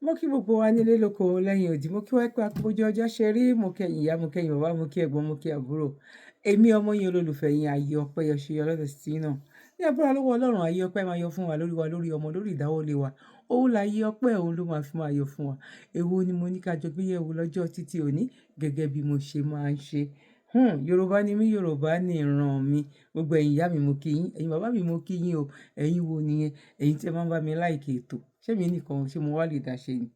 Mo kí gbogbo wa nílé lóko lẹ́yìn odi, mo kí wá pé àkójọ ọjọ́ ṣe rí, mo kẹ́yìn ìyá, mo kẹ́yìn bàbá, mo kí ẹ̀gbọ́n, mo kí àbúrò. Èmi ọmọ yín olólùfẹ́ yín ayé ọpẹ́ yọ ṣe ọlọ́dọ̀ sí náà. Ní agbára lọ́wọ́ Ọlọ́run ayé ọpẹ́ máa yọ fún wa, lórí ọmọ, lórí ìdáwọ́lé wa. Òun la ayé ọpẹ́ òun ló máa fi máa yọ fún wa. Èwo ni mo ní ká jọ gbé yẹ̀wò lọ́jọ́ títí òní gẹ́gẹ́ bí mo ṣe máa ń ṣe. Yorùbá ni mí, Yorùbá ni ìran mi. Gbogbo ẹ̀yin ìyá mi mo kí yín, ẹ̀yin bàbá mi mo kí yín o. Ẹ̀yin wo nìyẹn? Ẹ̀yin tí ẹ máa ń bá mi like ètò. Ṣé mi nìkan ṣé mo wá lè dá ṣe ni?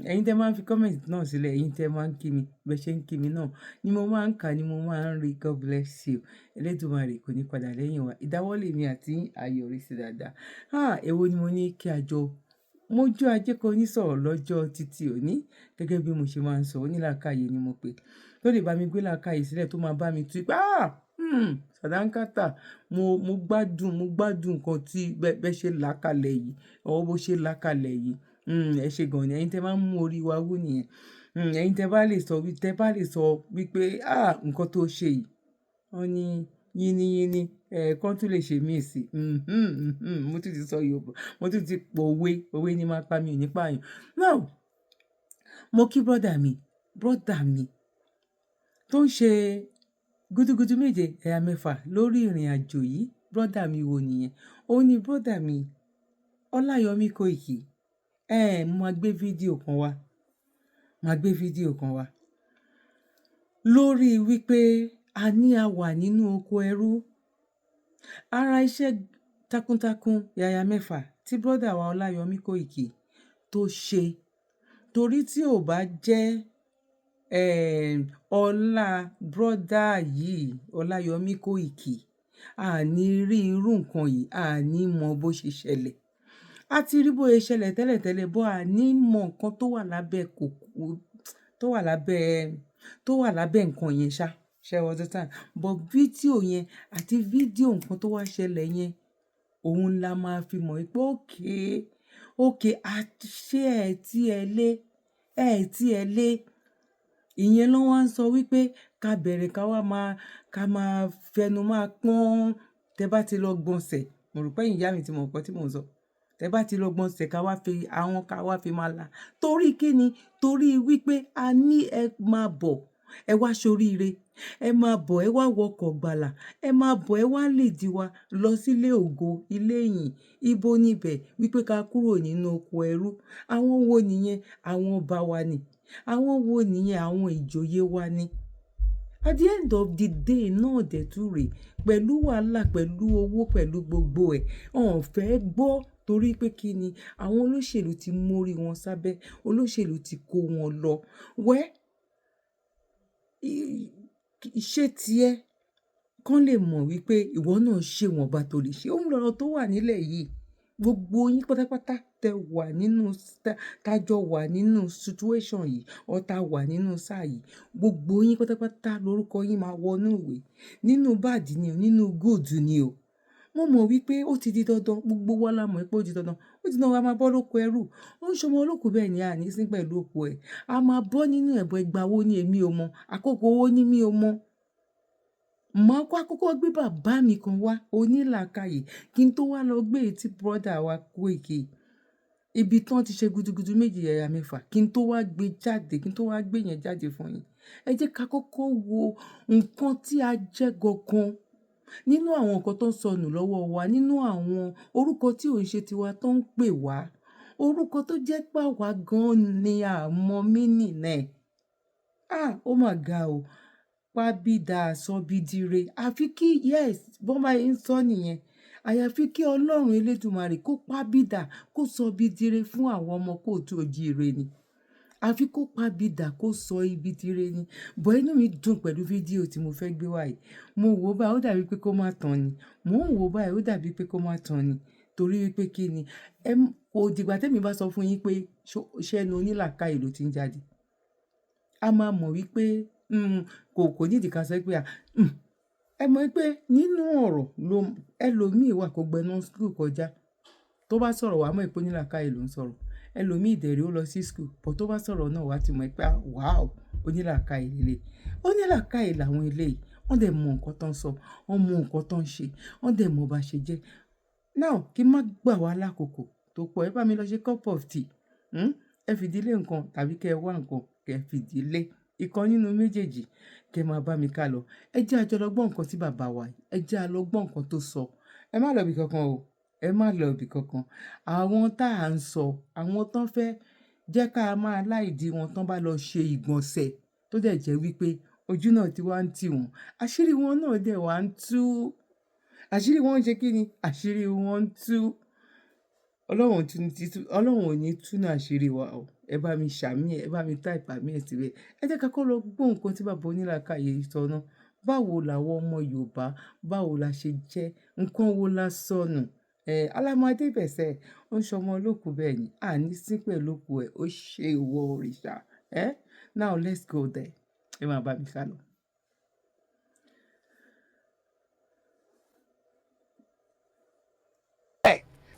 Ẹ̀yin tẹ́ máa ń fi comment náà sílẹ̀, ẹ̀yin tẹ́ máa ń kí mi, bẹ́ẹ̀ ṣe ń kí mi náà ni mo máa ń kà ni mo máa ń rí. God bless you. Elédùmarè kò ní padà lẹ́yìn wa. Ìdáwọ́lé mi àti ayọ̀rí sí dáadáa. Èwo ni mo ní kí a jọ mójú ajé kan ní sọ̀rọ̀ lọ́jọ́ títí òní gẹ́gẹ́ bí mo ṣe máa ń sọ. Onílàákàyè ni mo pè. Tó lè bá mi gbé làákàyè sílẹ̀ tó máa bá mi tú pé sàdánkátà mo gbádùn nǹkan tí bẹ́ẹ̀ ṣe làákàlẹ̀ yìí, ọwọ́ bó ṣe làákàlẹ̀ yìí. Ẹ ṣe gan ni ẹ̀yin tẹ́ máa ń mú orí wa wú nìyẹn. Ẹ̀yin tẹ́ bá lè sọ wípé nǹkan tó ṣe yìí wọ́n ní yíníyíní kán tún lè ṣe míì sí. Mo tún ti sọ Yorùbá, mo tún ti pòwe, òwe ni máa pa mi ò ní pààyàn. Now, mo kí brother mi tó ń ṣe gúdúgúdú méje ẹ̀yà mẹ́fà lórí ìrìn àjò yìí. Brother mi wo nìyẹn? Ó ní brother mi Ọláyọmí Koiki. Mo máa gbé fídíò kan wá lórí wípé a wà nínú oko ẹrú. Ara iṣẹ́ takuntakun yàyà mẹ́fà tí brother wa Ọláyọmí Koiki tó ṣe, torí tí ò bá jẹ́ ọlá brother yìí Ọláyọmí Koiki, a ní rí irú nǹkan yìí, a ní mọ bó ṣe ṣẹlẹ̀. A ti rí bóyá ṣẹlẹ̀ tẹ́lẹ̀tẹ́lẹ̀ bọ́ a ní mọ nǹkan tó wà lábẹ́ nǹkan yẹn ṣá. Ṣé ẹ understand? But fídíò yẹn àti fídíò nǹkan tó wá ṣẹlẹ̀ yẹn, òun la máa fi mọ̀ pé okay, àṣé ẹ tí ẹ lé. Ìyẹn ló wá ń sọ wípé ká bẹ̀rẹ̀ ká máa fẹnu máa pọ́n. Tẹ́ bá ti lọ gbọ̀nsẹ̀, mo rò pé ẹ̀yin ìyá mi ti mọ̀ nǹkan tí mò ń sọ. Tẹ́ bá ti lọ gbọ̀nsẹ̀ ká wá fi máa là. Torí kí ni? Torí wípé a ní ẹ máa bọ̀, ẹ wá ṣoríire. Ẹ máa bọ̀, ẹ wá wọkọ̀ gbàlà. Ẹ máa bọ̀, ẹ wá lead wa lọ sílé ògo, ilé ìyìn. Ibo níbẹ̀ wípé ká kúrò nínú oko ẹrú. Àwọn wo nìyẹn? Àwọn ọba wa ni. Àwọn wo nìyẹn? Àwọn ìjòyè wa ni. At the end of the day náà dẹ̀ tún rè pẹ̀lú wàhálà, pẹ̀lú owó, pẹ̀lú gbogbo ẹ̀. Wọ́n fẹ́ gbọ́ torí pé kí ni? Àwọn olóṣèlú ti mórí wọn sábẹ́. Olóṣèlú ti kó wọn lọ. Ṣé tiẹ̀ kán lè mọ̀ wípé ìwọ náà ṣe wọ́n bá tó lè ṣe. Òun lọ̀rọ̀ tó wà nílẹ̀ yìí. Gbogbo yín pátápátá tájọ wà nínú situation yìí, tá wà nínú sáà yìí. Gbogbo yín pátápátá lórúkọ yín máa wọnú ìwé. Nínú bad ni o, nínú good ni o. Mo mọ̀ wípé ó ti di dandan, gbogbo wa la mọ̀ pé ó di dandan. Ó di dandan wa máa bọ́ lóko ẹrú. Ó ń ṣọmọ olókùú bẹ́ẹ̀ ni a ní sí pẹ̀lú òkú ẹ̀. A máa bọ́ nínú ẹ̀bọ̀ ẹgbàá wo ni èmi ò mọ̀. Àkókò owó ni mi ò mọ̀. Màá kọ́kọ́ gbé bàbá mi kan wá, onílàákàyè, kí n tó wá lọ gbé tí brother wa Koiki. Ibi tán ti ṣe gúdúgúdú méje yàyà mẹ́fà, kí n tó wá gbé jáde, kí n tó wá gbé yẹn jáde fún yín. Ẹ jẹ́ ká kọ́kọ́ wo nǹkan tí a jẹ́ gangan nínú àwọn nǹkan tó ń sọnù lọ́wọ́ wa, nínú àwọn orúkọ tí ò ń ṣe tiwa tó ń pè wá. Orúkọ tó jẹ́ pé àwa gan ni a mọ meaning ẹ̀. Ó mà ga o. Pábídà sọ́bídire. Àfi kí, yes, bọ́n bá ń sọ nìyẹn. Àyàfi kí Ọlọ́run Elédùmarè kó pábídà, kó sọ́bídire fún àwọn ọmọ kóòtù òjíire ni. Àfi kó pábídà, kó sọ ibi dire ni. Bọ̀ inú mi dùn pẹ̀lú fídíò tí mo fẹ́ gbé wá yìí. Mo wò ó báyìí, ó dàbí pé kó má tàn ni. Mo ń wò ó báyìí, ó dàbí pé kó má tàn ni. Torí wípé kí ni? Kò dìgbà tẹ́mi bá sọ fún yín pé ṣẹ́nu onílàákàyè ló ti ń jáde. A máa mọ̀ wípé kò nídìí ká sọ pé ẹ mọ̀ wípé nínú ọ̀rọ̀ ẹlòmíì wà kó gbẹnu school kọjá. Tó bá sọ̀rọ̀ wá mọ̀ pé onílàákàyè ló ń sọ̀rọ̀. Ẹlòmíì dẹ̀ré ó lọ sí school, but tó bá sọ̀rọ̀ náà wá ti mọ̀ pé wow, onílàákàyè lélẹ̀. Onílàákàyè làwọn eléyìí. Wọ́n dẹ̀ mọ nǹkan tó ń sọ, wọ́n mọ nǹkan tó ń ṣe, wọ́n dẹ̀ mọ bá ṣe jẹ́. Now, kí n má gbà wá lákòókò tó pọ̀, ẹ bá mi lọ ṣe cup of tea. ẹ fìdílé nǹkan tàbí kẹ́ ẹ wá nǹkan kẹ́ ẹ fìdílé ìkan nínú méjèèjì kẹ́ ẹ máa bá mi ká lọ. Ẹ jẹ́ a jọ lọ gbọ́ nǹkan tí bàbá wa yìí, ẹ jẹ́ a lọ gbọ́ nǹkan tó sọ. Ẹ má lọ ibì kankan o, ẹ má lọ ibì kankan. Àwọn tá à ń sọ, àwọn tán fẹ́ jẹ́ ká máa láìdí wọn tán bá lọ ṣe ìgbọ̀nsẹ̀ tó dẹ̀ jẹ́ wípé ojú náà ti wá ń tì wọ́n. Àṣírí wọn náà dẹ̀ wá ń tú. Àṣírí wọn ń ṣe kí ni? Àṣírí wọn ń tú. Ọlọ́run ò ní tú náà àṣírí wa o. Ẹ bá mi ṣàmì ẹ̀, ẹ bá mi type àmì ẹ̀ síbẹ̀. Ẹ jẹ́ ká kọ́ lọ gbọ́ nǹkan tí bàbá onílàákàyè sọ náà. Báwo làwọn ọmọ Yorùbá, báwo la ṣe jẹ́, nǹkan wo la sọnù? Alámọ̀dé bẹ̀sẹ̀, ó ń ṣọmọ olókùú bẹ́ẹ̀ ni, àní sí pẹ̀lú òkú ẹ̀, ó ṣe ìwọ òrìṣà. Now let's go there. Ẹ máa bá mi ká lọ.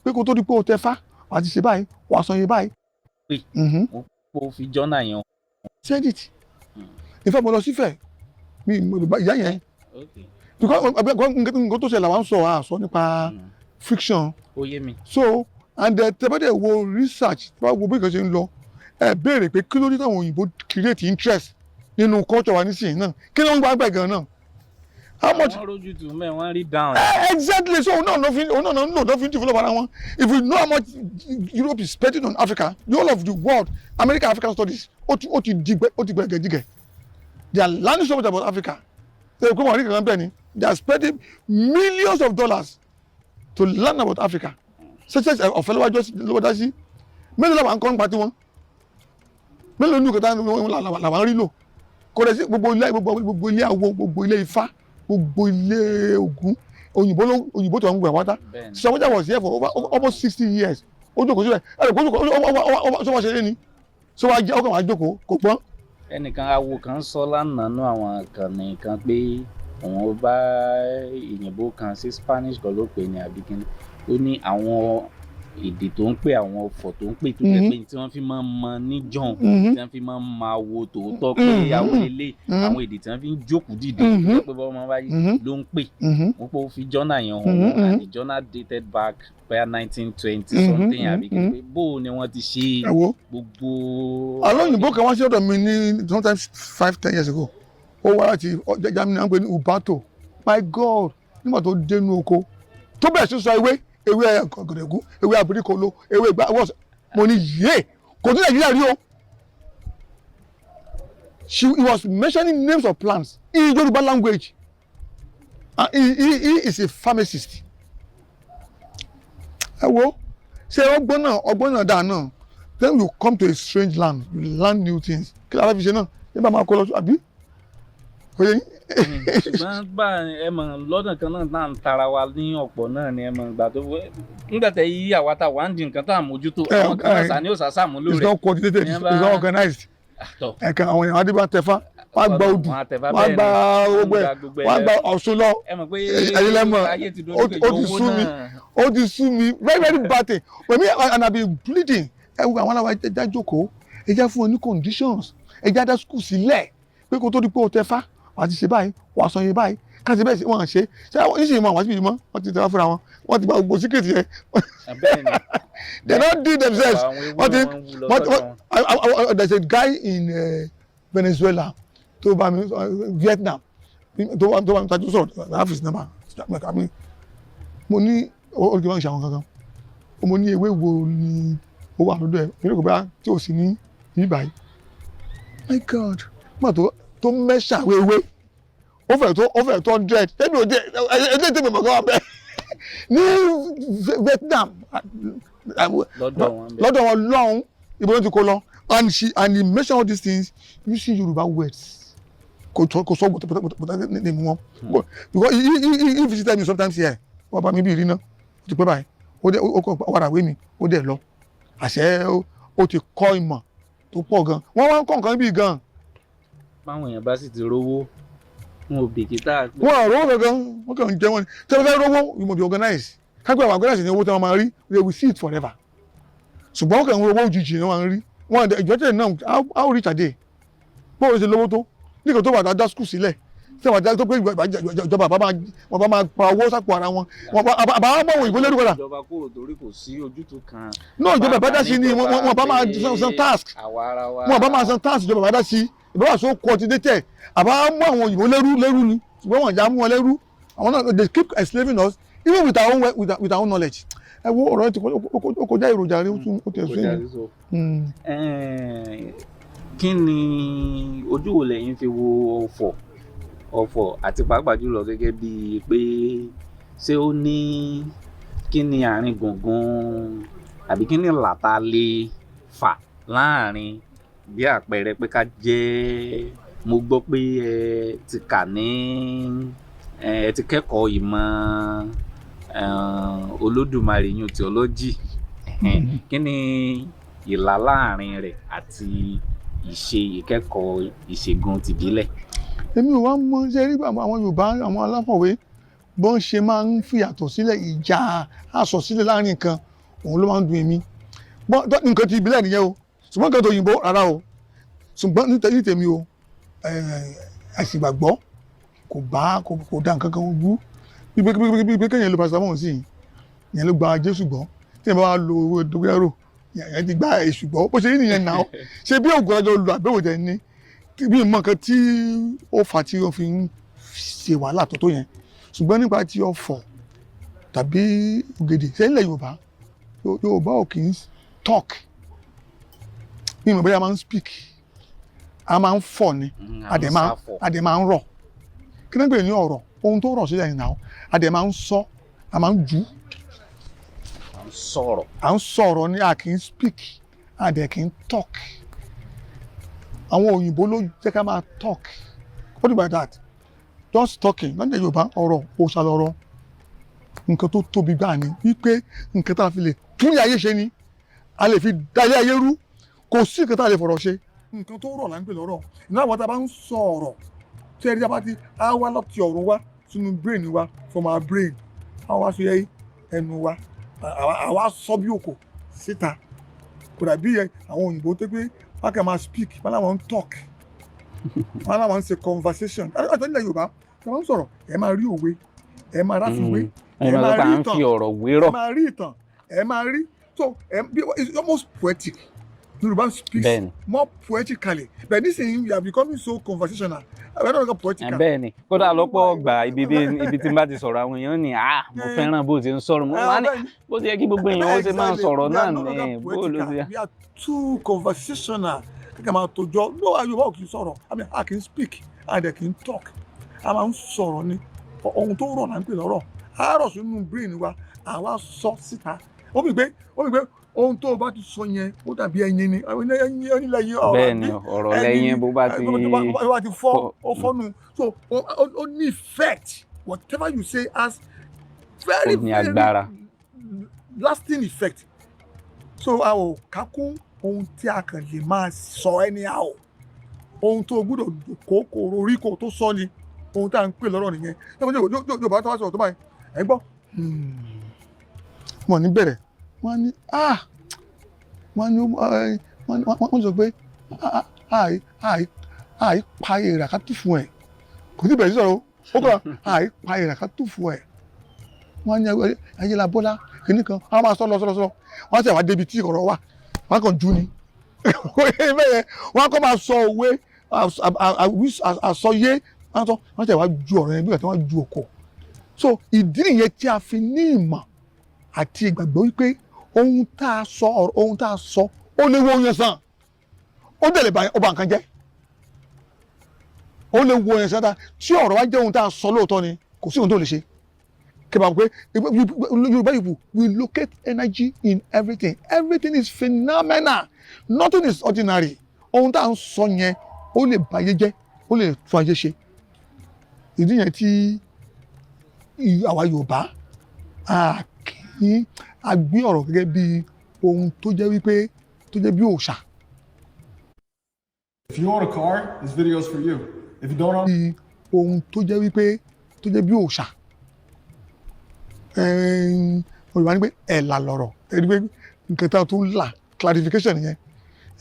Pé kó tó di pé o tẹ fá wàá ti ṣe báyìí wàá san iye báyìí. mo kò fi jọ́nà yẹn. Send it. Ìfẹ́ mo lọ sífẹ̀ mi ìyá yẹn. Because nǹkan tó ṣẹlẹ̀ làwọn sọ àṣọ nípa friction. Ó yé mi. So and tẹ́bẹ́dẹ̀ wo research bá wo bí nǹkan ṣe ń lọ ẹ béèrè pé kí ló dé táwọn òyìnbó create interest nínú culture wa nísìnyí náà kí ló ń gbà gbẹ̀ gan náà. How much? Wọ́n rojú tù mẹ́ wọ́n rí down. Exactly. So no develop around one. If you know how much Europe is spending on Africa, the whole of the world, African studies, they are learning so much about Africa. They are spending millions of dollars to learn about Africa. Such as a fellow just Lodasi. Many of them come back to one. Many of them gbogbo ilé Ògún òyìnbó tó ń gbà wáta Sọmọjà was here for almost 60 years ó jókòó síbẹ̀ sọ wá ṣeré ni sọ wá ọkàn wá jókòó kò gbọ́n. Ẹnìkan awo kan sọ lánàá nú àwọn ìkànnì kan pé òun bá ìyìnbó kan sí Spanish kan ló pè ní àbíkíní ó ní àwọn èdè tó ń pè àwọn ọ̀fọ̀ tó ń pè tó jẹ́ pé tí wọ́n fi máa ń mọ níjọ̀n tí wọ́n fi máa ń máa wo tòótọ́ pé àwọn ilé àwọn èdè tí wọ́n fi ń jókòó dìde pé bọ́ ọmọ báyìí ló ń pè wọ́n pé ó fi jọ́nà yẹn hàn wọ́n and the journal dated back by 1920 something àbí kí ni bó ni wọ́n ti ṣe gbogbo. àwọn òyìnbó kan wá sí ọ̀dọ̀ mi ní sometimes 5-10 years ago ó wá láti Germany wọ́n pè ní Ubato my God nígbà tó dénú oko tó bẹ̀rẹ̀ sí sọ ewé ọ̀gọ̀dẹ̀gún ewé abirikolo ewé ìgbà wọ́n mo ní yé kò ní Nàìjíríà rí o. He was mentioning names of plants in Yoruba language and he is a pharmacist. Ẹ wo ṣe ọgbọ́n náà dáa náà then you come to a strange land you learn new things kí lára fi ṣe náà nígbà máa kó lọ àbí. Ṣùgbọ́n gbà ẹ mọ̀ lọ́dún kan náà náà ń tara wa ní ọ̀pọ̀ náà ni ẹ mọ̀ gbà tó fẹ́ nígbà tẹ yí àwa tá wà ń di nǹkan tá à mójútó àwọn kan náà sàní òsà sàmúlò rẹ̀. It's not coordinated it's not organized. Ẹ̀ka àwọn èèyàn adébá tẹ̀fá wọ́n á gba odù wọ́n á gba gbogbo ẹ̀ wọ́n á gba ọ̀ṣun lọ ẹ̀yìnlẹ́mọ̀ ó ti sú mi very very bad thing but me and I be bleeding ẹ wo àwọn aláwa ẹja jókòó ẹja fún ọ ní conditions ẹja dá school sílẹ̀ pé kó tó di pé o tẹ̀fá wà á ti ṣe báyìí wà á sọ yẹn báyìí káṣí bẹ́ẹ̀ sí wọn ṣe ṣé àwọn oníṣègùn mọ́ àwọn àti ìmọ̀ wọ́n ti tẹ̀wá fúnra wọn wọ́n ti gba gbogbo secret yẹn they don't do themselves there's a guy in Venezuela tó bá mi Vietnam tó bá mi tajú sọ̀rọ̀ láàfíìsì náà mo ní olùkọ́ máa ń ṣe àwọn kankan mo ní ewé wo ni ó wà lọ́dọ̀ ẹ̀ kí ló kò bá tí ò sí ní ìbáyìí my God má tó mẹ́ṣà wéwé ó fẹ́ tó 100 ẹbí òde ẹdí tèmi mọ̀ kọ́ wá bẹ́ẹ̀ ní Vietnam lọ́dọ̀ wọn lọ́hùn ibo ló ti kó lọ and he mention all these things using Yoruba words kò sọ gbọ́dọ̀ ní wọn because he visited me sometimes here wọ́n bá mi bí ìrìnà ó ti pẹ́ báyìí ó kọ́ wàrà wé mi ó dẹ̀ lọ àṣẹ ó ti kọ́ ìmọ̀ tó pọ̀ gan wọ́n wá ń kọ́ nǹkan bí gan. báwọn èèyàn bá sì ti rówó wọn ò bìkítà. wọn ò rówó gangan wọn kàn ń jẹ wọn ni tí wọn fẹ́ rówó you must be organized kágbé àwọn organize ní owó tí wọn máa rí they will see it forever ṣùgbọ́n wọn kàn ń rówó òjijì ní wọn rí wọn ìjọ tẹ̀lé náà how rich are they báwo ló ṣe lówó tó nígbà tó wà dáadáa school sílẹ̀ tí wọ́n dájú tó pé ìjọba bá máa pa owó sápò ara wọn àbá wọn mọ̀ òyìnbó lẹ́rú padà. ìjọba kúrò torí kò sí ojútùú kan. náà ìjọba bá dá sí ni wọn bá máa san task wọn bá máa san task ìjọba bá dá sí ìbáwá so coordinated àbá mú àwọn òyìnbó lẹ́rú ni ṣùgbọ́n wọn jà mú wọn lẹ́rú àwọn náà they keep enslaving us even with our own knowledge. Ẹ wo ọ̀rọ̀ ti kọjá èròjà rẹ ó tẹ̀ sí. Kí ni ojú wo lẹ́yìn fi wo ọ̀fọ̀ àti pàápàá jùlọ gẹ́gẹ́ bíi pé ṣé ó ní kí ni àárín gbùngbùn àbí kí ni làtà lè fà láàrin bí àpẹẹrẹ pé ká jẹ́ mo gbọ́ pé ẹ ti kà ní ẹ ti kẹ́kọ̀ọ́ ìmọ̀ Olódùmarè yín theology kí ni ìlà láàrin rẹ̀ àti ìṣe ìkẹ́kọ̀ọ́ ìṣègùn tìbílẹ̀? Èmi ò wá mọ̀ ṣe rí àwọn Yorùbá àwọn alákọ̀wé bó ń ṣe máa ń fìyàtọ̀ sílẹ̀ ìjà àsọ̀ sílẹ̀ láàrin nǹkan òun ló máa ń dùn èmi nǹkan ti ìbílẹ̀ nìyẹn o ṣùgbọ́n nǹkan tó òyìnbó rárá o ṣùgbọ́n ní tèmi o àìsìgbàgbọ́ kò dá nǹkan kan bú bí kéèyàn lo paracetamol sí ìyẹn ló gba Jésù gbọ́ tí ìyẹn bá wá lo owó dókítà ìyẹn ti gba èṣù gbọ́ bó ṣe rí nìyẹn náà ṣe bí ògùn ọjọ́ lu àbẹ̀wò tẹ̀ ní bí mọ̀ nǹkan tí ó fà tí ó fi ń ṣe wàhálà tó yẹn ṣùgbọ́n nípa tí ọ̀fọ̀ tàbí ògèdè ṣe ilẹ̀ Yorùbá ò kì í talk bí mo bẹ́ẹ̀ máa ń speak a máa ń fọ̀ ni adẹ̀ máa ń rọ̀ kí náà gbé ní ọ̀rọ̀ ohun tó rọ̀ sílẹ̀ nìyàwó adẹ̀ máa ń sọ a máa ń jù à ń sọ̀rọ̀ ni a kì í speak adẹ̀ kì í talk àwọn òyìnbó ló jẹ́ ká máa talk what do you mean by that just talking lọ́jọ́ Yorùbá ọ̀rọ̀ òṣàlọ́rọ̀ nǹkan tó tóbi gbà ní wípé nǹkan tá a fi lè tún ilé ayé ṣe ni a lè fi dá ilé ayé rú kò sí nǹkan tá a lè fọ̀rọ̀ ṣe. nǹkan tó rọ̀ là ń pè lọ́rọ̀ ìnáwó àwọn tá a bá ń sọ ọ̀rọ̀ tí ẹni tí a bá ti á wá láti ọ̀run wá sínú brain wa from our brain á wá sí ẹnu wa àwa sọ bí òkò síta kò dàbí àwọn òyìnbó tó pé wọ́n kàn máa speak wọ́n láwọn ń talk wọ́n láwọn ń ṣe conversation àti nílẹ̀ Yorùbá tí wọ́n ń sọ̀rọ̀ ẹ máa rí òwe ẹ máa ráfiwé ẹ máa rí ìtàn ẹ máa rí ìtàn ẹ máa rí so it's almost poetic. Yoruba speaks more poetically but this thing we are becoming so conversational we don't get poetical. Bẹ́ẹ̀ni kódà lọ́pọ̀ ọgbà ibi tí n bá ti sọ̀rọ̀ àwọn èèyàn ní mo fẹ́ràn bó ti ń sọ̀rọ̀ mo máa ní bó ti yẹ kí gbogbo èèyàn ó ṣe máa ń sọ̀rọ̀ náà ní bó ló ti yẹ. We are too conversational kíkà máa tòjọ́ no Yorùbá ò kì í sọ̀rọ̀ I can speak and I can talk a máa ń sọ̀rọ̀ ni ohun tó rọ̀ là ń pè lọ́rọ̀ àárọ̀ sínú brain wa àwa sọ síta ó mi gbé ohun tó o bá ti sọ yẹn ó dàbí ẹyin ni ẹyin onílẹ̀yìn ọ̀rọ̀ bẹ́ẹ̀ni ọ̀rọ̀ lẹ́yìn bó bá ti fọ́ ó fọ́nu so ó ní effect whatever you say has very lasting effect so a ò kákún ohun tí a kàn lè máa sọ anyhow ohun tó o gbúdọ̀ kókòrò orí kò tó sọ ni ohun tá à ń pè lọ́rọ̀ nìyẹn Yorùbá tó wá sọ̀rọ̀ tó báyìí ẹ̀ gbọ́ wọn ní bẹ̀rẹ̀ wọ́n ní wọ́n sọ pé àì pa èrà ká tù fún ẹ̀ kò sí bẹ̀rẹ̀ sí sọ̀rọ̀ ó kọ́ àì pa èrà ká tù fún ẹ̀ wọ́n ní ayéla bọ́lá kìíní kan wọ́n máa sọ wọ́n sì wá débi tí ọ̀rọ̀ wà wọ́n kàn jú ni wọ́n kọ́ máa sọ òwe àsọyé wọ́n sì wá ju ọ̀rọ̀ yẹn bí wọ́n ju òkò so ìdí nìyẹn tí a fi ní ìmọ̀ àti ìgbàgbọ́ wípé ohun tá a sọ ó lè wo yẹn sàn ó dẹ̀ lè ba ọba nǹkan jẹ́ ó lè wo yẹn sàn tí ọ̀rọ̀ wa jẹ́ ohun tá a sọ lóòótọ́ ni kò sí ohun tó lè ṣe kí n bá wọ pé Yorùbá people we locate energy in everything is phenomenal nothing is ordinary ohun tá a ń sọ yẹn ó lè ba ayé jẹ́ ó lè tún ayé ṣe ìdí yẹn tí àwa Yorùbá a gbé ọ̀rọ̀ gẹ́gẹ́ bí ohun tó jẹ́ wípé tó jẹ́ bí òòṣà. If you own a car, this video is for you. If you don't own. Ohun tó jẹ́ wípé tó jẹ́ bí òòṣà. Olùwà ní pé ẹ̀là lọ̀rọ̀ ẹni pé nǹkan tá a tún là clarification yẹn.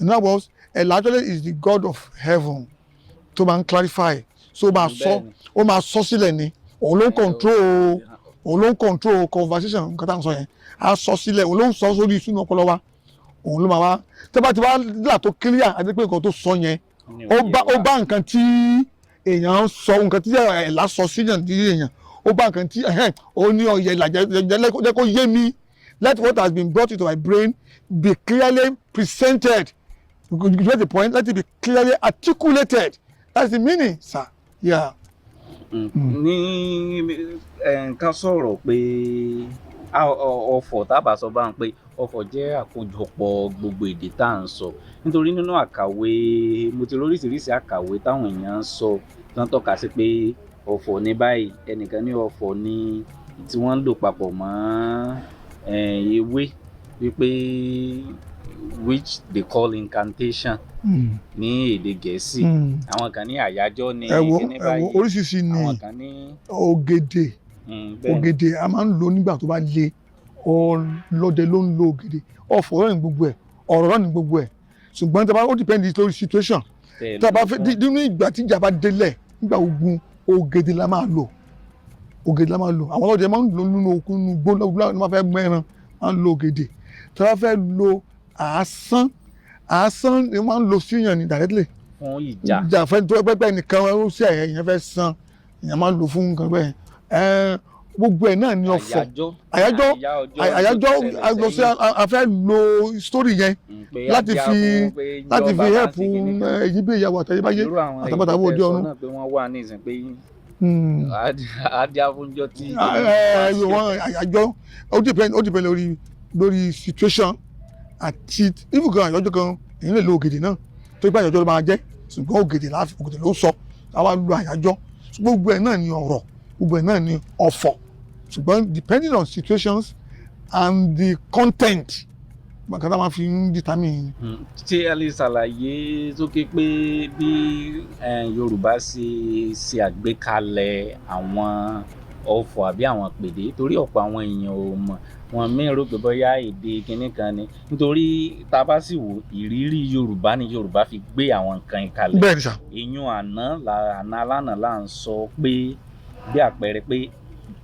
In other words, ẹ̀là actually is the God of heaven tó máa ń clarify so ó máa sọ sílẹ̀ ni òun ló ń control conversation nǹkan tá à ń sọ yẹn á sọ sílẹ̀ òun ló ń sọ sórí ìṣúná ọpọlọ wa òun ló máa wá tẹ́ bá ti wá là tó clear àti pé nǹkan tó sọ yẹn ó bá nǹkan tí èèyàn sọ nǹkan tí ẹ̀là sọ síyàn tí èèyàn ó bá nǹkan tí ó ní ọ̀yẹ̀ ìlàjẹ́ kó yé mi let what has been brought into my brain be clearly presented you get the point let it be clearly articulated that's the meaning sir. Yeah. Ní nǹkan sọ̀rọ̀ pé ọ̀fọ̀ tábà sọ bá ń pé ọ̀fọ̀ jẹ́ àkójọpọ̀ gbogbo èdè tá à ń sọ nítorí nínú àkàwé mo ti lóríṣiríṣi àkàwé táwọn èèyàn ń sọ tán tọ́ka sí pé ọ̀fọ̀ ní báyìí ẹnìkan ní ọ̀fọ̀ ní tí wọ́n ń lò papọ̀ mọ́ ewé wípé which they call incantation ní èdè Gẹ̀ẹ́sì àwọn kan ní àyájọ́ ní kíní báyìí oríṣiríṣi ni àwọn kan ní ògèdè a máa ń lò nígbà tó bá le ọlọ́dẹ ló ń lo ògèdè ọ̀fọ̀ rẹ̀ ní gbogbo ẹ̀ ọ̀rọ̀ rẹ̀ ní gbogbo ẹ̀ ṣùgbọ́n tí a bá ó depend lórí situation tí a bá fẹ́ nínú ìgbà tí ìjà bá délẹ̀ nígbà ogun ògèdè la máa lò àwọn ọlọ́dẹ máa ń lò nínú okun nínú gbó lọ́wọ́ ní wọ́n fẹ́ mẹ́ran máa ń lo ògèdè tí wọ́n fẹ́ lo àásán ni wọ́n máa ń lo síyàn ní directly fún ìjà fẹ́ tó pẹ́pẹ́ nìkan ó sì ẹ̀yìn fẹ́ san èèyàn máa ń lò fún nǹkan bẹ́ẹ̀ gbogbo ẹ̀ náà ní ọ̀fọ̀ àyájọ́ àgbọ̀nsẹ̀ afẹ́ lo story yẹn láti fi help èyí bí ìyàwó àtàyébáyé àtàbàtà owó òde ọ̀run. adíafúnjọ tí àyájọ́ ó depend lórí situation àti ibùkún àyájọ́ kan èyí lè lo ògèdè náà tó gbà àyájọ́ ló máa jẹ́ ṣùgbọ́n ògèdè ló sọ àwa lo àyájọ́ gbogbo ẹ̀ náà ní ọ̀rọ̀ gbogbo ẹ̀ náà ní ọ̀fọ̀ ṣùgbọ́n depending on situations and the content bàkà tá a máa fi ń determine. ṣé ẹ lè ṣàlàyé sókè pé bí Yorùbá ṣe àgbékalẹ̀ àwọn ọ̀fọ̀ àbí àwọn pèdè torí ọ̀pọ̀ àwọn èèyàn ò mọ̀ wọn mí rò pé bóyá èdè kìnnì kan ni nítorí tá a bá sì wò ìrírí Yorùbá ni Yorùbá fi gbé àwọn nǹkan ìkalẹ̀. bẹ́ẹ̀ ni sà. èèyàn àná alánà là ń sọ pé bí àpẹẹrẹ pé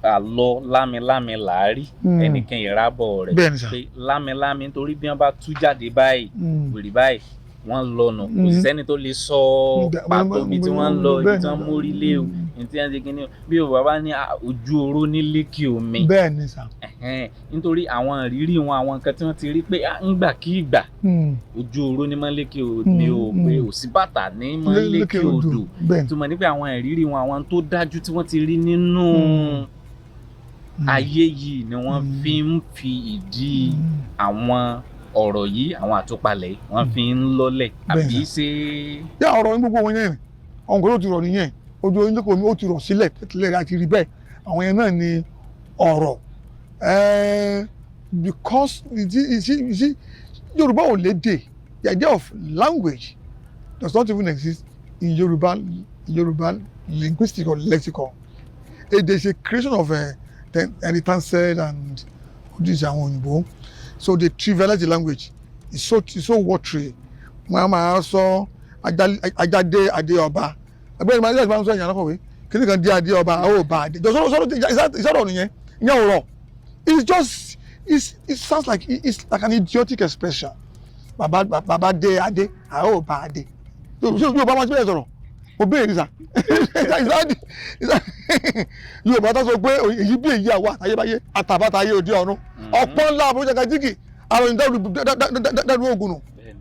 àlọ lámilámi làárí ẹnìkan ìrábọ̀ rẹ̀ pé lámilámi nítorí bí wọ́n bá tú jáde báyìí wèrè báyìí wọ́n lọ́nà kò sẹ́ni tó lè sọ pàtó ibi tí wọ́n ń lọ ibi tí wọ́n mórí lé o ní tí wọ́n ṣe kíní bí o bàbá ní ojú oró ní lékè omi. bẹ́ẹ̀ ni sà. nítorí àwọn ìrírí wọn àwọn nǹkan tí wọ́n ti rí pé ńgbàkígbà ojú oró ní máa ń lékè omi o pé òsì bàtà ní máa ń lékè odò tó mọ̀ nípa àwọn ìrírí wọn àwọn tó dájú tí wọ́n ti rí nínú ayé yìí ni wọ́n fi ń fi ìdí àwọn ọ̀rọ̀ yìí àwọn àtúpalẹ̀ wọ́n fi ń lọ́lẹ̀ àbí ṣe. yá ọ̀rọ̀ ní gbogbo wọn yẹn ọ̀hún kò ló ti rọ̀ nìyẹn ojú oyin tó kò ní ó ti rọ̀ sílẹ̀ tẹ́lẹ̀ láti rí bẹ́ẹ̀ àwọn yẹn náà ni ọ̀rọ̀ because Yorùbá ò lédè the idea of language does not even exist in Yorùbá linguistic or lexicon. It is a creation of inheritance and this àwọn òyìnbó. So they trivialize the language. It's so watery. Wọ́n á máa sọ Ajade Adéọba. Ẹgbẹ́ ìgbà yẹn máa ń sọ ìyànà kọ̀wé. Kìnìún kan di Adéọba, àwọn ò bá Adé. Ìsọ̀rọ̀ nìyẹn, ìyẹn ò rọ̀. It sounds like it's like an idiotic expression. Bàbá dé Adé, àwọn ò bá Adé. Yorùbá máa ń bẹ̀rẹ̀ sọ̀rọ̀. Mo béèrè sà. Yorùbá tó sọ pé èyí bí èyí àwa àtayébáyé àtàbàtà ayé òde ọ̀run. Ọ̀pọ̀ ńlá àbúrò jẹ́ kájíkì àrùn ìdádùn ogun nù.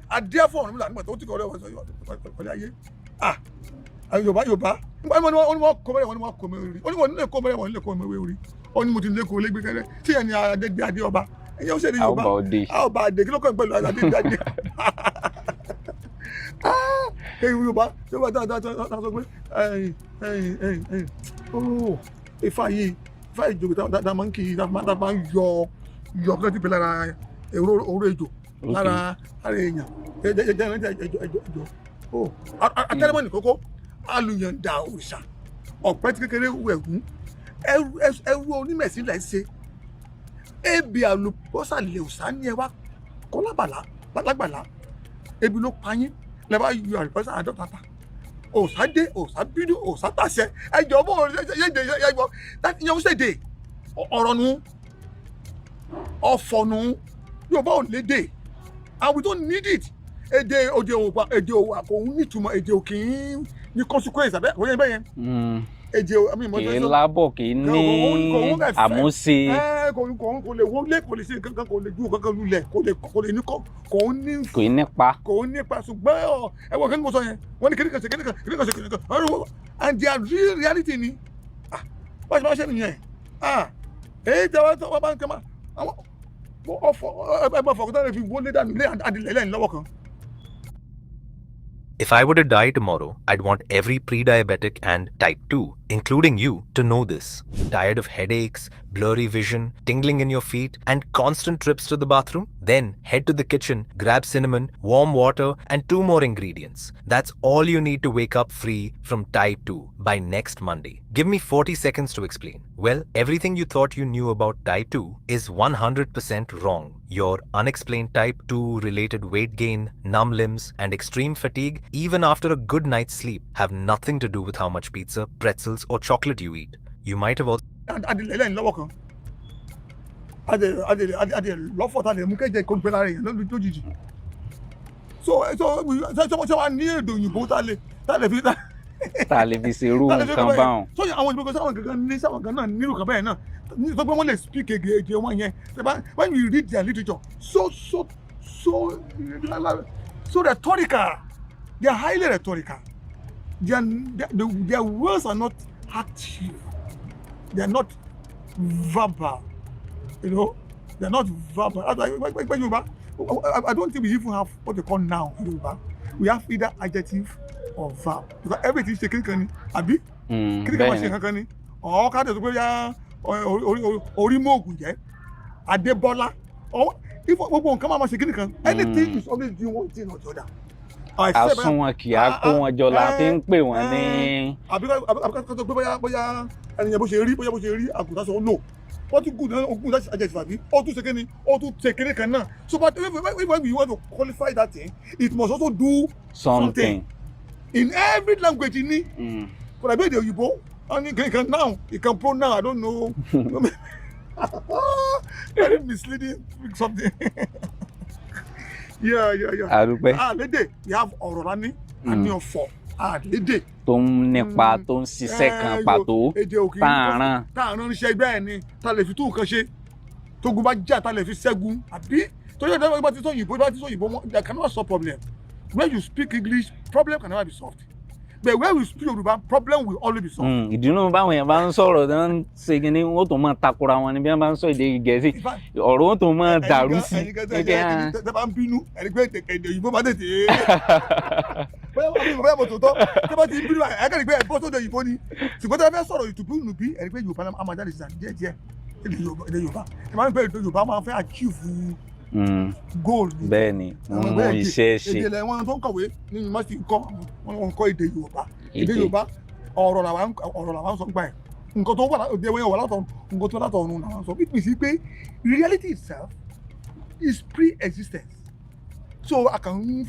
Adé fún ọ̀run nígbà tó ti kọ̀ ọ̀rẹ́ ayé. Yorùbá wọ́n ní wọ́n kọ́ mẹ́rẹ̀ wọ́n ní wọ́n kọ́ mẹ́rẹ̀ orí. Ó ní wọ́n nílé kọ́ mẹ́rẹ̀ wọ́n nílé kọ́ mẹ́rẹ̀ orí. Ó ní mo ti lé kó légbé kẹ́rẹ́ tí ẹni Adégbé Adéọba. Ẹ̀yẹ́ ó ṣe ní Yorùbá. Àwọn ọba Adé kí ló kọ́ pẹ̀lú Adégbé Adé. Yorùbá tá a sọ pé Ifá ìjòkè tá a máa ń kí tá a máa ń yọ kí ló ti pè lára òró ejò lára èèyàn ẹjọ atẹ́lẹ́mọ̀ ní kókó alùyànda òrìṣà ọ̀pẹ́ tí kékeré wẹ̀gún ẹrú onímẹ̀sí là ń ṣe ebi àlùbọ́sà lè òsà ní ẹwà kọ́ lágbàlá ebi ló pa yín lẹ́bàá yọ àlùbọ́sà àdọ́tata òsàdé òsàbínú òsàtàṣẹ ẹjọ bó ẹjọ láti yan ṣèdè ọ̀rọ̀ nu ọ̀fọ̀ nu Yorùbá ò lédè and we don't need it èdè òwà kò ní ìtumọ̀ èdè ò kì í ní consequence àbẹ́ òye bẹ́ẹ̀ yẹn èdè kì í lábọ̀ kì í ní àmúṣe kò lè wọlé kò lè ṣe kankan kò lè ju kankan lulẹ̀ kò lè ní kò ní nípa ṣùgbọ́n ẹ̀wọ̀n kan ní mo sọ yẹn wọ́n ní kékeré ṣe and their real reality ni wọ́n ṣe máa ṣe nìyẹn èyí tí wọ́n bá ń kẹ́ máa ẹgbẹ́ fọ̀kútà lè fi wọlé dànù lé adìlẹ̀ lẹ́yìn lọ́wọ́ kan. If I were to die tomorrow, I'd want every pre-diabetic and type 2, including you, to know this. Tired of headaches, blurry vision, tingling in your feet, and constant trips to the bathroom? Then head to the kitchen, grab cinnamon, warm water, and 2 more ingredients. That's all you need to wake up free from type 2 by next Monday. Give me 40 seconds to explain. Well, everything you thought you knew about type 2 is 100% wrong. Your unexplained type 2 related weight gain, numb limbs, and extreme fatigue, even after a good night's sleep, have nothing to do with how much pizza, pretzels, or chocolate you eat. You might have also ta lè fi ṣe irú nǹkan báwọn. sọ́yìn àwọn ìgbésẹ̀ sáwọn gangan ní sáwọn gan náà nílùú kan bẹ́ẹ̀ náà sọ pé wọ́n lè speak èdè wọn yẹn when you read their literature so rhetorical, they are highly rhetorical, their words are not active, they are not verbal, you know, they are not verbal. I don't think we even have what they call noun in Yoruba. We have either adjective or verb, because everything ṣe kíríkan ni àbí kíríkan máa ṣe kankan ni ká tẹ̀sí pé yá orí mọ́ọ̀gùn jẹ́ Adébọ́lá gbogbo nǹkan máa ṣe kíríkan. Anything is always doing one thing or the other. Àsùnwọ̀n kì á kó wọn jọ la fi ń pè wọ́n ní. àbí ká tó pé bóyá ẹnìyẹn bó ṣe rí àgùntàn sọ no wọ́n tún gùn ogún láti àjẹsí àbí ó tún ṣe kíni ó tún ṣe kíní kan náà. So but when we want to qualify that thing, it must also do something. In every language you need. But I bet you go and you can now, you can pro now, I don't know. Very misleading something. Yeah. Lédè, we have ọ̀rọ̀ lání, àní ọ̀fọ̀, lédè. Tó ń nípa tó ń ṣiṣẹ́ kan pàtó, táàrán iṣẹ́ bẹ́ẹ̀ ni, tá lè fi tún nǹkan ṣe, tógun bá jà tá lè fi ṣẹ́gun, àbí? Tó yẹ kí bá ti sọ òyìnbó, there cannot solve problem. When you speak English, problem can never be solved. But when we speak Yoruba, problem will always be solved. Ìdùnnú báwọn yẹn bá ń sọ̀rọ̀ tó ń ṣe kí ni wọ́n tó máa takora wọn ni bí wọ́n bá ń sọ èdè Gẹ̀ẹ́sì ọ̀rọ̀ wọn tó máa dàrú sí. Ẹnìkan tẹ bá ń bínú ẹnìkan èdè òyìnbó bá tètè. Bóyá mo tòótọ́ tẹ bá ti ń bínú ẹ̀ka ìgbẹ́ ẹ̀bọ́ sóde òyìnbó ni. Ṣùgbọ́n tẹ bá fẹ́ sọ̀rọ̀ ìtùbí nùbí ẹnìkan Yorùbá náà máa jáde sí díẹ̀ èdè Yorùbá. Ẹ máa ń pẹ́ èdè Yorùbá máa fẹ́ achieve goal. Bẹ́ẹ̀ni mú iṣẹ́ ṣe. Èdè ilẹ̀ wọn tó ń kọ̀wé ní yunifásitì wọn kọ́ èdè Yorùbá. Èdè Yorùbá ọ̀rọ̀ làwọn sọ nípa ẹ̀. Nǹkan tó wà òde wọn wà látọ̀ nǹkan tó látọ̀ ọ̀run làwọn sọ. It means pé reality itself is pre-existence. So a kàn ń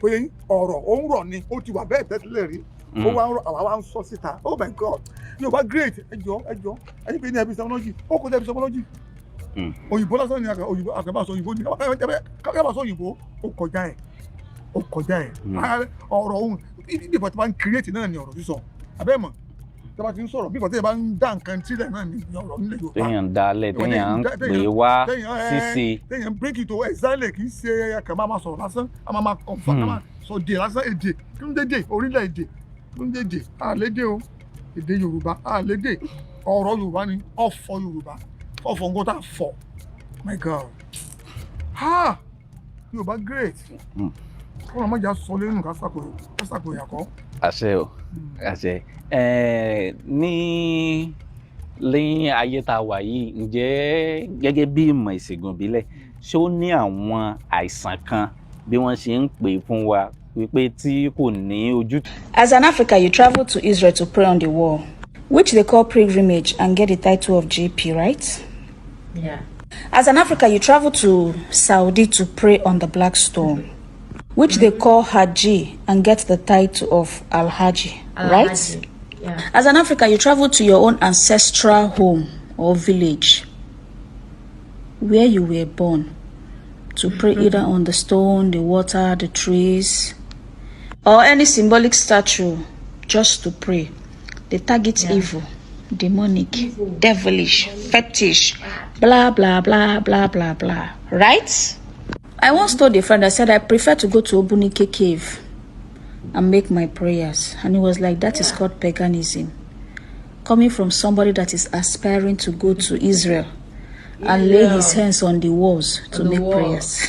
pè ọ̀rọ̀ ó ń rọ̀ ni ó ti wà bẹ́ẹ̀ tẹ́tílẹ̀ rí. Ó wá ń rọ̀ àwa wá ń sọ síta. Oh my God, Yorùbá great ẹjọ́ ẹni pé ní epistemology ó kó epistemology. Òyìnbó lásán ni àkàbà sọ òyìnbó ni kábà sọ òyìnbó ó kọjá ẹ̀ ọ̀rọ̀ ohun bí ìbọn tí wọ́n ń create náà ni ọ̀rọ̀ sísọ abẹ́mọ̀ tí wọ́n ti ń sọ̀rọ̀ bí ìbọn tí wọ́n bá ń dá nǹkan sílẹ̀ náà ni ọ̀rọ̀ nílẹ̀ Yorùbá. téèyàn ń dalẹ̀ téèyàn ń pè wá ṣíṣe. téèyàn break it to exile kì í ṣe àkàbà máa sọ̀rọ̀ lásán a máa kọ̀ǹfà ká máa sọ dè lásán èdè kí ló ń dédè orílẹ̀ èdè kí ló ń dédè àlédè o èdè Yorùbá àlédè ọ̀rọ̀ Yorùbá ni ọ̀fọ̀ Yorùbá ọ̀fọ̀ nǹkan tá a fọ̀ my God Yorùbá great kọ́nà mọ́jà sọ lẹ́nu kásàkó ìyàkọ́. Àṣẹ o àṣẹ ní lẹ́yìn ayé tá a wà yìí ǹjẹ́ gẹ́gẹ́ bí ìmọ̀ ìṣègùn ìbílẹ̀ ṣé ó ní àwọn àìsàn kan bí wọ́n ṣe ń pè fún wa wípé tí kò ní ojútùú. As an African, you travel to Israel to pray on the wall, which they call pilgrimage, and get the title of JP, right? Yeah. As an African, you travel to Saudi to pray on the black stone, which they call Haji and get the title of Al-Haji, right? Yeah. As an African, you travel to your own ancestral home or village where you were born to pray either on the stone, the water, the trees, or any symbolic statue, just to pray. They target evil, demonic, devilish, fetish, blah, blah, blah, blah, blah, blah. Right? I once told a friend, I said, I prefer to go to Obunike cave and make my prayers. And he was like, that is called paganism. Coming from somebody that is aspiring to go to Israel and lay his hands on the walls to make prayers.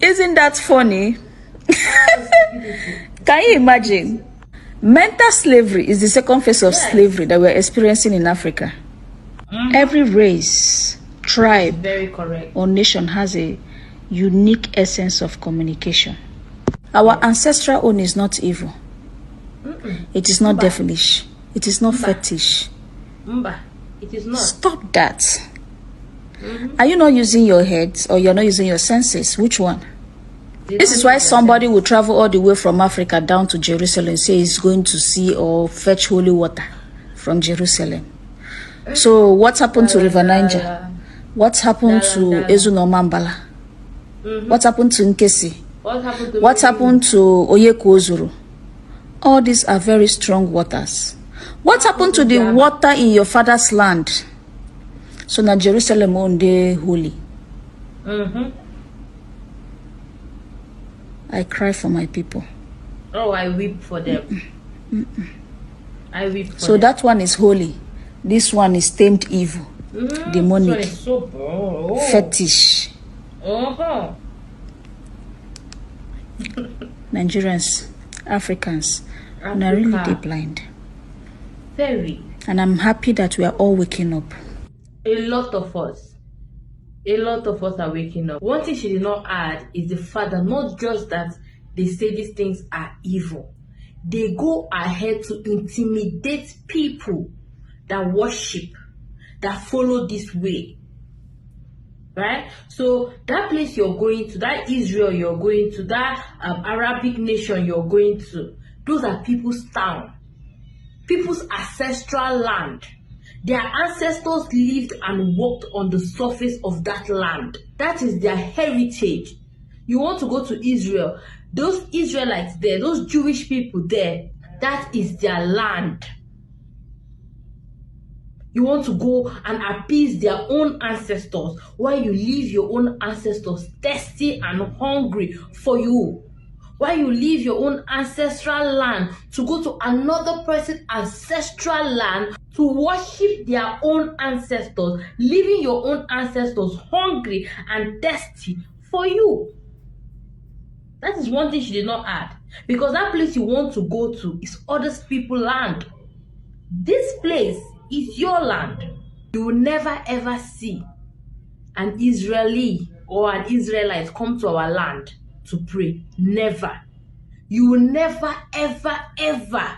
Isn't that funny? Can you imagine? Mental slavery is the second phase of slavery that we're experiencing in Africa. Every race, tribe, Very correct. or nation has a unique essence of communication. Our ancestral own is not evil. It is not devilish. It is not fetish. Mba, it is not. Stop that. Are you not using your head or you're not using your senses? Which one? This is why somebody will travel all the way from Africa down to Jerusalem and say he's going to see or fetch holy water from Jerusalem. So what happened to River Niger? What happened to Ezunomambala? What happened to Nkesi? What happened to Oyeko Ozuru? All these are very strong waters. What happened to the water in your father's land? So now Jerusalem on the holy. I cry for my people. Oh, I weep for them. I weep for So them. that one is holy. This one is tamed evil, demonic, This one is so fetish. Nigerians, Africans, are really they blind. Very. And I'm happy that we are all waking up. A lot of us are waking up. One thing she did not add is the fact that not just that they say these things are evil, they go ahead to intimidate people that worship, that follow this way. Right? So that place you're going to, that Israel you're going to, that Arabic nation you're going to, those are people's town, people's ancestral land. Their ancestors lived and walked on the surface of that land. That is their heritage. You want to go to Israel, those Israelites there, those Jewish people there, that is their land. You want to go and appease their own ancestors while you leave your own ancestors thirsty and hungry for you. While you leave your own ancestral land to go to another person's ancestral land to worship their own ancestors, leaving your own ancestors hungry and thirsty for you. That is one thing she did not add. Because that place you want to go to is other people's land. This place is your land. You will never ever see an Israeli or an Israelite come to our land to pray. Never. You will never ever ever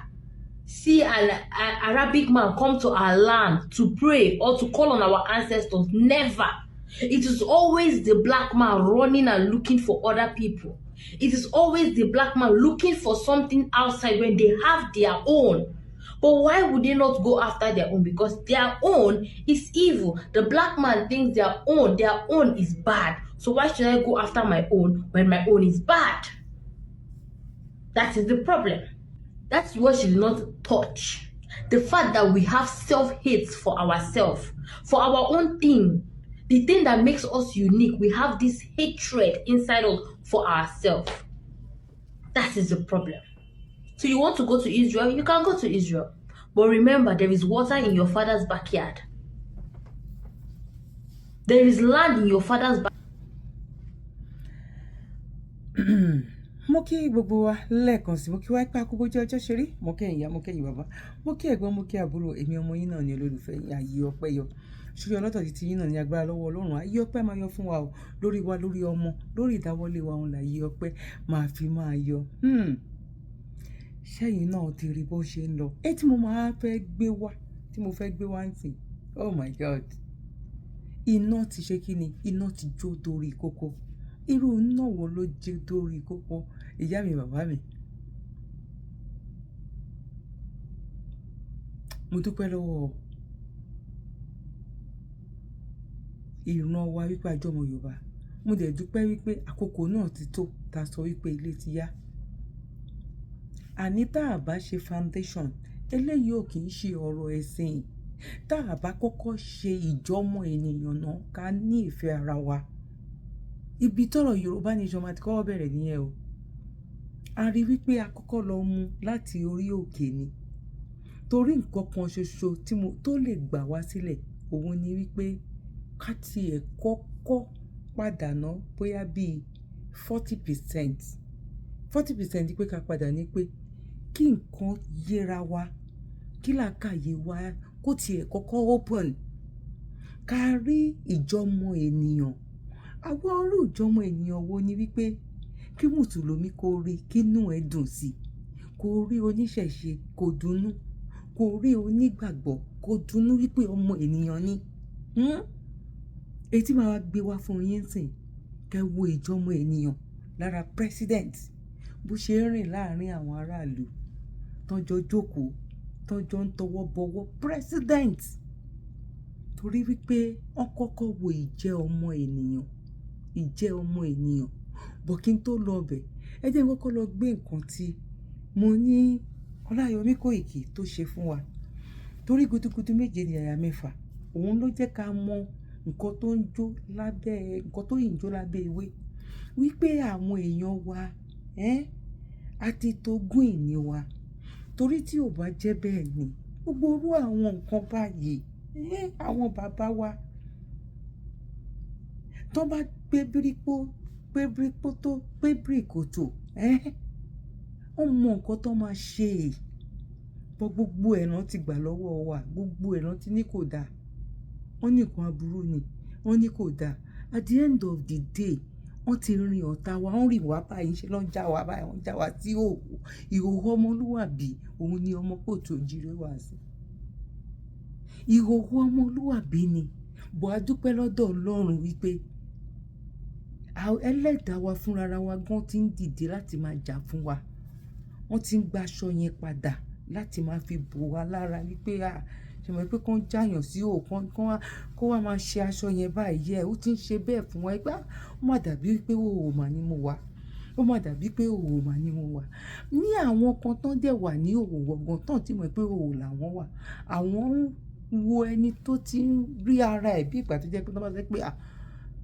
see an Arabic man come to our land to pray or to call on our ancestors. Never. It is always the black man running and looking for other people. It is always the black man looking for something outside when they have their own. But why would they not go after their own? Because their own is evil. The black man thinks their own is bad. So why should I go after my own when my own is bad? That is the problem. That's what she did not touch. The fact that we have self-hate for ourselves, for our own thing, the thing that makes us unique, we have this hatred inside us for ourselves. That is the problem. So you want to go to Israel? You can go to Israel. But remember, there is water in your father's backyard. There is land in your father's backyard. Mo kí gbogbo wa lẹ́ẹ̀kan sí, mo kí wá pé akókó jẹ́ ọjọ́ ṣeré, mo kẹ́yìn ìyá, mo kẹ́yìn bàbá, mo kí ẹ̀gbọ́n, mo kí àbúrò, èmi ọmọ yín náà ni olólùfẹ́ yín, ayé ọpẹ́ yọ. Ṣórí ọlọ́tọ̀ ti yín náà ní agbára lọ́wọ́ Ọlọ́run, ayé ọpẹ́ máa yọ fún wa o, lórí wa, lórí ọmọ, lórí ìdáwọ́lé wa, òun láyé ọpẹ́ máa fi máa yọ. Ṣẹ́yìn náà ti rí bó ṣe ń lọ. Tí mo máa fẹ́ gbé wá, tí mo fẹ́ gbé wá ń sìn, oh my God. Iná ti ṣe kí ni? Iná ti jó dórí kókó. irú iná wo ló jẹ́ dórí kókó ìyá mi bàbá mi. Mo dúpẹ́ lọ́wọ́ ìran wa wípé àjọ ọmọ Yorùbá. Mo dẹ̀ dúpẹ́ wípé àkókò náà ti tó ta sọ wípé ilé ti yá. Àní tá a bá ṣe foundation eléyìí ò kì í ṣe ọ̀rọ̀ ẹ̀sìn. Tá a bá kọ́kọ́ ṣe ìjọ́mọ ènìyàn náà ká ní ìfẹ́ ara wa. Ibi tọ́rọ̀ Yorùbá nation máa ti kọ́kọ́ bẹ̀rẹ̀ nìyẹn o. A rí wípé a kọ́kọ́ lọ mú láti orí òkè ni. Torí nǹkan kan ṣoṣo tó lè gbà wá sílẹ̀ òun ni wípé ká tiẹ̀ kọ́kọ́ padà ná bóyá bíi 40%. 40% pé ká padà ní pé kí nǹkan yéra wa, kí làákàyè wa kó tiẹ̀ kọ́kọ́ open. Ká rí ìjọ́mọ ènìyàn. Àwọn orú ìjọ́mọ ènìyàn wo ni wípé kí Mùsùlùmí kó rí kínú ẹ̀ dùn sí, kó rí oníṣẹ̀ṣe kó dunnú, kó rí onígbàgbọ́ kó dunnú wípé ọmọ ènìyàn ni. Èyí tí màá gbé wá fún yín sìn, kẹ́ wo ìjọ́mọ ènìyàn lára president bó ṣe ń rìn láàrin àwọn aráàlú tọ́jọ́ jókòó tọ́jọ́ ń tọwọ́ bọwọ́ president. Torí wípé wọ́n kọ́kọ́ wo ìjẹ́ ọmọ ènìyàn, ìjẹ́ ọmọ ènìyàn. Bọ̀ kí n tó lọ bẹ̀, ẹ jẹ́ n kọ́kọ́ lọ gbé nǹkan tí mo ní Ọláyọmí Koiki tó ṣe fún wa. Torí gudugudu méje ni àyà mẹ́fà, òun ló jẹ́ ká mọ nǹkan tó ń jó lábẹ́, nǹkan tó yìn jó lábẹ́ ewé. Wípé àwọn èèyàn wa, a ti togún ìní wa. Torí tí ò bá jẹ́ bẹ́ẹ̀ ni, gbogbo orú àwọn nǹkan báyìí, àwọn bàbá wa tó bá gbé bíríkòtò, wọ́n mọ nǹkan tó máa ṣe. Bọ́ gbogbo ẹ̀ràn ti gbà lọ́wọ́ wa, gbogbo ẹ̀ràn ti ní kò dáa. Wọ́n ní nǹkan aburú ni, wọ́n ní kò dáa. At the end of the day, wọ́n ti rin ọ̀tá wa, wọ́n rìn wá báyìí, ṣe ló ń já wa báyìí, wọ́n já wa sí ìhòòhò ọmọlúwàbí. Òun ni ọmọ kóòtù òjìrè wá sí. Ìhòòhò ọmọlúwàbí ni. Bọ̀ a dúpẹ́ lọ́dọ̀ Ọlọ́run wípé ẹlẹ́dàá wa fúnra wa gan ti ń dìde láti máa jà fún wa. Wọ́n ti ń gba aṣọ yẹn padà láti máa fi bò wá lára wípé ṣe mọ̀ pé kán jáyàn sí kó wá máa ṣe aṣọ yẹn báyìí. Ó ti ń ṣe bẹ́ẹ̀ fún wa. Ó má dàbí pé òwò mà ni mo wà. Ó má dàbí pé òwò mà ni mo wà. Ní àwọn kan tán dẹ̀ wà ní òwò gangan tán tí mọ̀ pé òwò làwọn wà. Àwọn ń wo ẹni tó ti ń rí ara ẹ̀ bí ìgbà tó jẹ́ pé tó bá sọ pé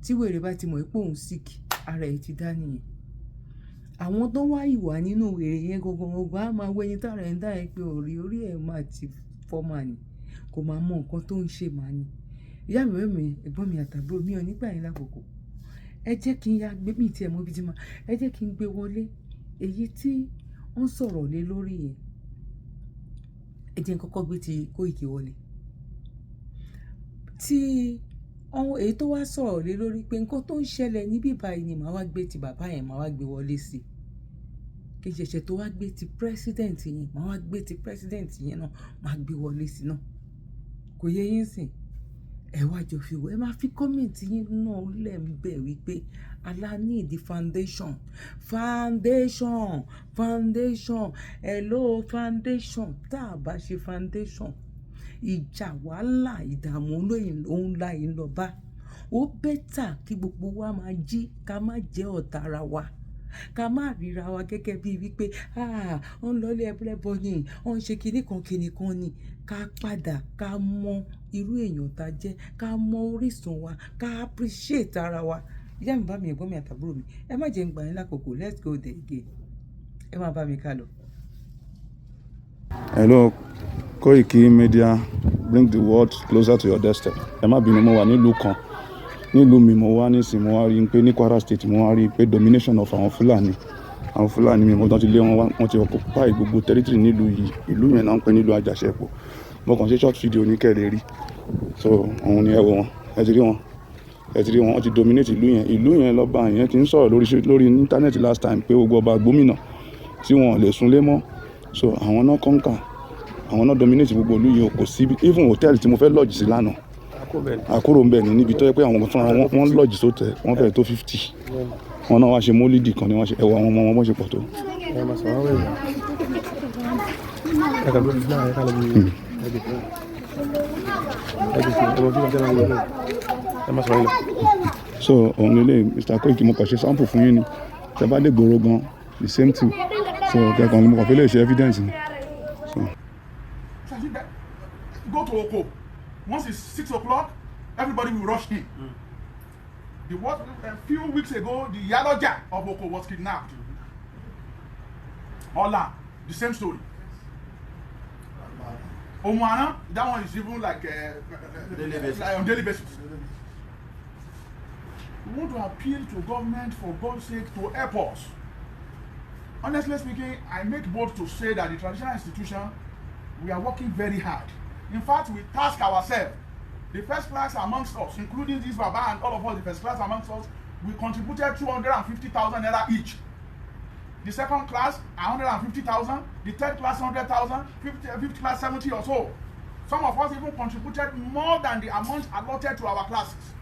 tí wèrè bá ti mọ̀ pé òun sick, ara ẹ̀ ti dá nìyẹn. Àwọn tó wá ìwà nínú wèrè yẹn gangan á máa wọ ẹni tára ẹ̀ ń dá ẹ pé orí ẹ̀ máa ti fọ́ máa ní, kò máa mọ nǹkan tó ń ṣe máa ní. Ìyá mi ọ̀rẹ́ mi, ẹ̀gbọ́n mi àtàbúrò mi ò nígbà yín lákòókò. Ẹ jẹ́ kí n ya gbé mi tí ẹ mọ ibi tí máa, ẹ jẹ́ kí n gbé wọlé èyí tí wọ́n sọ̀rọ̀ lé lórí yẹn. Ẹ jẹ́ n kọ́kọ́ gbé ti Koiki wọlé. Èyí tó wá sọ̀rọ̀ lé lórí pé nǹkan tó ń ṣẹlẹ̀ níbí báyìí ni màá wá gbé ti bàbá yẹn, màá wá gbé wọlé sí i. Kí ṣẹ̀ṣẹ̀ tó wá gbé ti president yẹn, màá wá gbé ti president yẹn náà, màá gbé wọlé sí náà. Kò yẹ yín sìn. Ẹ wá jọ fi wò, ẹ máa fi comment yín náà lẹ̀ ń bẹ̀ wípé ala need foundation. Hello foundation. Tá a bá ṣe foundation, ìjà wàhálà ìdààmú òun láì lọ bá. Ó bẹ́tà kí gbogbo wa máa jí ká má jẹ́ ọ̀tá ara wa. Ká má ríra wa gẹ́gẹ́ bí wípé wọ́n lọ ilé ẹlẹ́bọ ni, wọ́n ṣe kinní kan ni. Ká padà ká mọ irú èèyàn tá jẹ́, ká mọ orísun wa, ká appreciate ara wa. Ìyá mi bá mi, ẹ̀gbọ́n mi àtàbúrò mi, ẹ má jẹ́ ń gbà yín lákòókò. Let's go there again. Ẹ má bá mi ká lọ. Hello, Koiki Media, bring the world closer to your doorstep. Ẹ má bínú, mo wà nílùú kan. Nílùú mi mo wá nísìn, mo wá rí pé ní Kwara State mo wá rí pé domination of àwọn Fúlàní mi mo tán ti lé wọn wá, wọ́n ti occupy gbogbo territory nílùú yìí. Ìlú yẹn náà ń pè nílùú Àjàṣẹ́pọ̀. Mo kàn ṣe short video ní kẹ́lẹ́ rí. So òun ni ẹ wo wọn, ẹ ti rí wọn, wọ́n ti dominate ìlú yẹn lọ́ba yẹn ti ń sọ̀rọ̀ lórí internet last time pé gbogbo ọba gómìnà tí wọn lè súnlé mọ́. So àwọn náà conquer, àwọn náà dominate gbogbo ìlú yìí. Kò sí even hotel tí mo fẹ́ lodge sí lánàá, àkóró ń bẹ̀ ní níbi tó yẹ pé àwọn fúnra wọn lodge sóòtẹ́ wọ́n fẹ́ẹ̀ tó 50. wọn náà wá ṣe mólídì kan ni wọ́n ṣe ẹwà àwọn ọmọ wọn bọ́n ṣe pọ̀ tó. ẹ máa sọ wọ́n wẹ̀rẹ̀ ẹ kà lórí náà ẹ kà lórí ẹ máa sọ wọ́n lọ. So òun lélẹ̀ Mr. Koiki mo kàn ṣe sample fún yín ni tẹ bá dé gbòòrò gan the same thing so kẹkàn ni mo kàn fi lè ṣe evidence ni. Go to Oko. Once it's 6 o'clock, everybody will rush in. A few weeks ago, the Yaloja of Oko was kidnapped. Ola, the same story. Omwana, that one is even like on daily basis. We want to appeal to government for God's sake to help us. Honestly speaking, I make bold to say that the traditional institution, we are working very hard. In fact, we task ourselves. The first class amongst us, including this Baba and all of us, the first class amongst us, we contributed 250,000 naira each. The second class, 150,000. The third class, 100,000. Fifth class, 70 or so. Some of us even contributed more than the amount allotted to our classes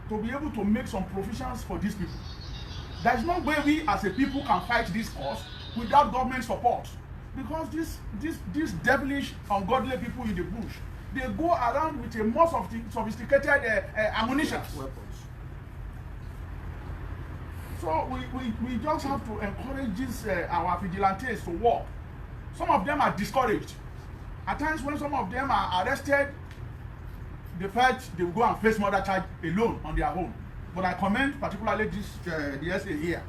to be able to make some provisions for these people. There is no way we as a people can fight this cause without government support. Because these devilish, ungodly people in the bush, they go around with a more sophisticated ammunition. So we just have to encourage this, our vigilantes to work. Some of them are discouraged. At times when some of them are arrested, they felt they will go and face murder charge alone on their own. But I commend particularly the SA here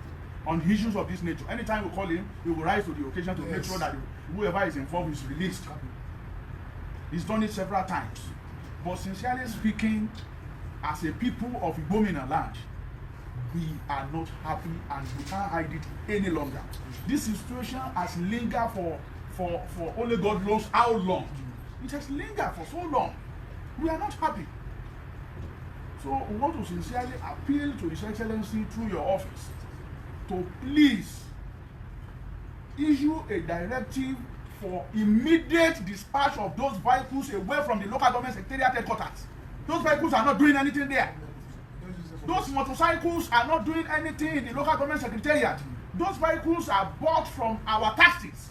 on issues of this nature. Anytime we call him, he will rise to the occasion to make sure that whoever is involved is released. He's done it several times. But sincerely speaking, as a people of Igbomin land, we are not happy and we can't hide it any longer. This situation has lingered for only God knows how long. It has lingered for so long. We are not happy. So we want to sincerely appeal to His Excellency through your office to please issue a directive for immediate dispatch of those vehicles away from the local government secretariat headquarters. Those vehicles are not doing anything there. Those motorcycles are not doing anything in the local government secretariat. Those vehicles are bought from our taxes.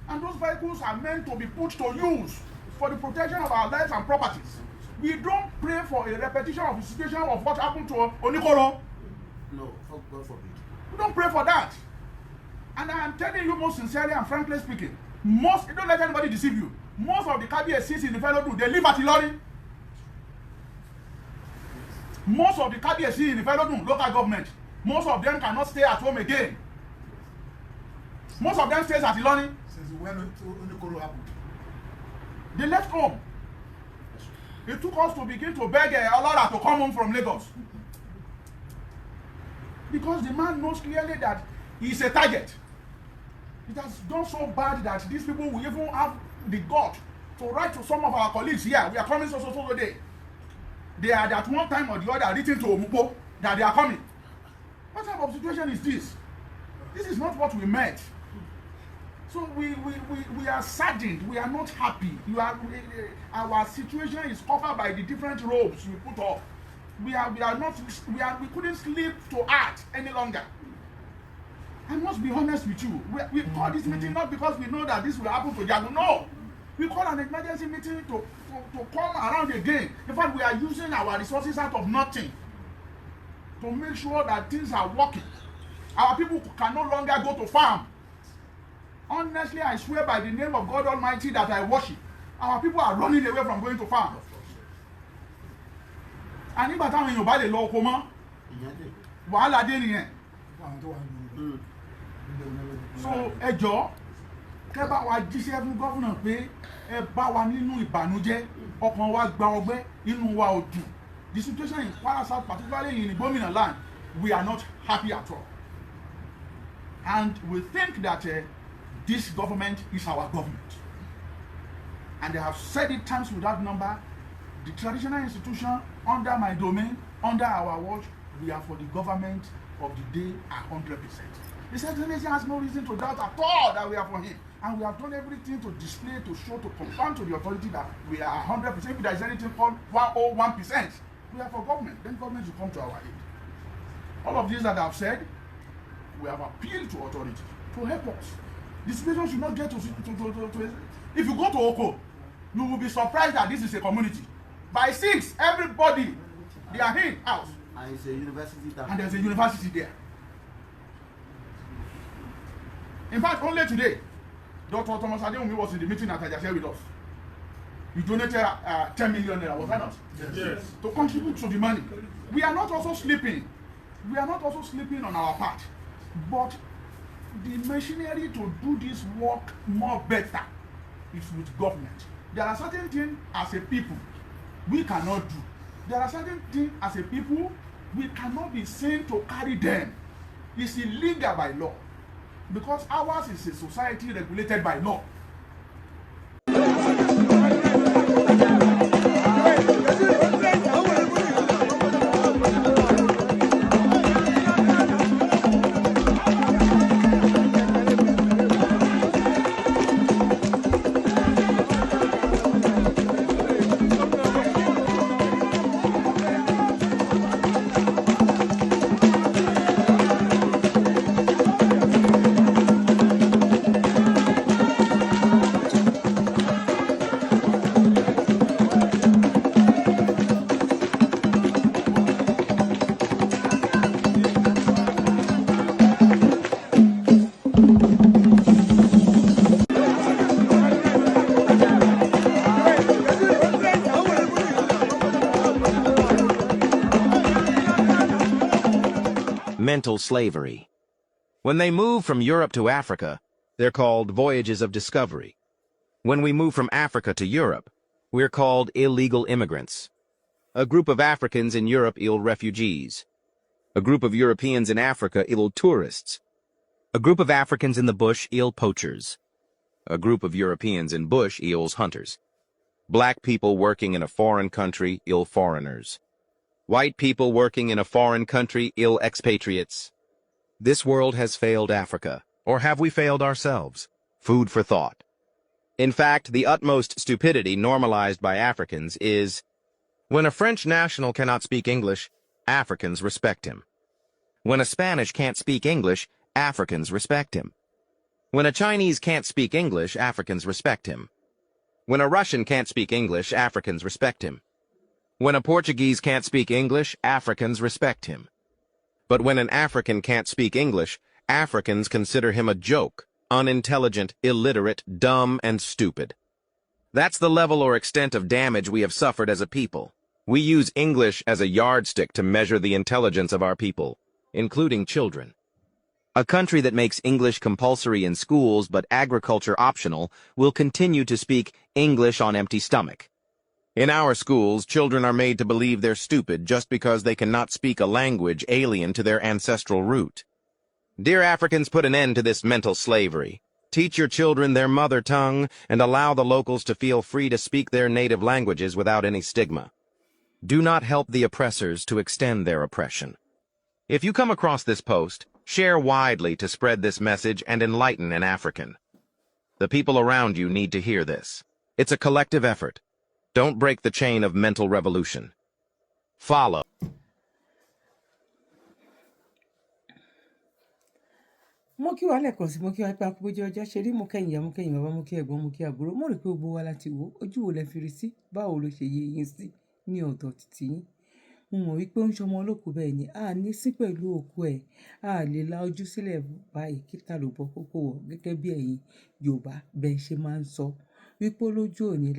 And those vehicles are meant to be put to use for the protection of our lives and properties. We don't pray for a repetition of the situation of what happened to Onikoro. No, God forbid. We don't pray for that. And I am telling you most sincerely and frankly speaking, don't let anybody deceive you. Most of the KBSCs in the Fellow they live at Ilorin. Most of the KBSC in the Fellow local government, most of them cannot stay at home again. Most of them stays at Ilorin. Since when Onikoro happened? They left home. It took us to begin to beg Olora to come home from Lagos. Because the man knows clearly that he is a target. It has done so bad that these people will even have the gut to write to some of our colleagues here. We are coming so day. They are at one time or the other written to Omupo that they are coming. What type of situation is this? This is not what we meant. So we are saddened. We are not happy. Our situation is covered by the different robes we put off. We couldn't sleep to act any longer. I must be honest with you. We call this meeting not because we know that this will happen to Jago. No. We call an emergency meeting to come around again. In fact, we are using our resources out of nothing to make sure that things are working. Our people can no longer go to farm. Honestly, I swear by the name of God Almighty that I worship, our people are running away from going to farm. And if I'm in bá lè lọ oko mọ́, wàhálà dé nìyẹn. So ẹ jọ̀ọ́, kẹ́ bá wa jíṣẹ́ fún gọ́fúnà pé ẹ bá wa nínú ìbànújẹ́, ọkàn wa gba ọgbẹ́, inú wa ò dùn. The situation in Kwara South, particularly in Igbomin land, we are not happy at all. And we think that this government is our government. And they have said it times without number. The traditional institution under my domain, under our watch, we are for the government of the day 100%. The Excellency has no reason to doubt at all that we are for him. And we have done everything to display, to show, to confirm to the authority that we are 100%. If there is anything called 101%, we are for government. Then government will come to our aid. All of this that I've said, we have appealed to authority to help us. The situation should not get to if you go to Oko, you will be surprised that this is a community. By 6, everybody, they are in house. And it's a university town. And there's a university there. In fact, only today, Dr. Thomas Adeyemi was in the meeting at Ajase with us. He donated 10 million naira, was that not? Yes. To contribute to the money. We are not also sleeping. We are not also sleeping on our part. But the machinery to do this work more better is with government. There are certain things as a people we cannot do. There are certain things as a people we cannot be seen to carry them. It's illegal by law. Because ours is a society regulated by law. Mental slavery. When they move from Europe to Africa, they're called voyages of discovery. When we move from Africa to Europe, we're called illegal immigrants. A group of Africans in Europe ill refugees. A group of Europeans in Africa ill tourists. A group of Africans in the bush ill poachers. A group of Europeans in bush eels hunters. Black people working in a foreign country ill foreigners. White people working in a foreign country ill expatriates. This world has failed Africa. Or have we failed ourselves? Food for thought. In fact, the utmost stupidity normalized by Africans is, when a French national cannot speak English, Africans respect him. When a Spanish can't speak English, Africans respect him. When a Chinese can't speak English, Africans respect him. When a Russian can't speak English, Africans respect him. When a Portuguese can't speak English, Africans respect him. But when an African can't speak English, Africans consider him a joke, unintelligent, illiterate, dumb, and stupid. That's the level or extent of damage we have suffered as a people. We use English as a yardstick to measure the intelligence of our people, including children. A country that makes English compulsory in schools but agriculture optional will continue to speak English on empty stomach. In our schools, children are made to believe they're stupid just because they cannot speak a language alien to their ancestral root. Dear Africans, put an end to this mental slavery. Teach your children their mother tongue and allow the locals to feel free to speak their native languages without any stigma. Do not help the oppressors to extend their oppression. If you come across this post, share widely to spread this message and enlighten an African. The people around you need to hear this. It's a collective effort. Don't break the chain of mental revolution. Follow. Mo kí wa lẹ́ẹ̀kan sí mo kí wa pé akúbójú ọjọ́ ṣe rí mo kẹ́yìn ìyá mo kẹ́yìn bàbá mo kí ẹ̀gbọ́n mo kí àbúrò mo rí pé gbogbo wa láti wò ojú wo lẹ fi rí sí báwo ló ṣe yé yín sí ní ọ̀dọ̀ títí yín. Mo mọ̀ wípé ó ń ṣọmọ olókùú bẹ́ẹ̀ ni a ní sí pẹ̀lú òkú ẹ̀ a lè la ojú sílẹ̀ báyìí kí ta ló bọ́ kókó wọ̀ gẹ́gẹ́ bí ẹ̀yin Yorùbá bẹ́ẹ̀ ṣe máa ń sọ wípé olójú òní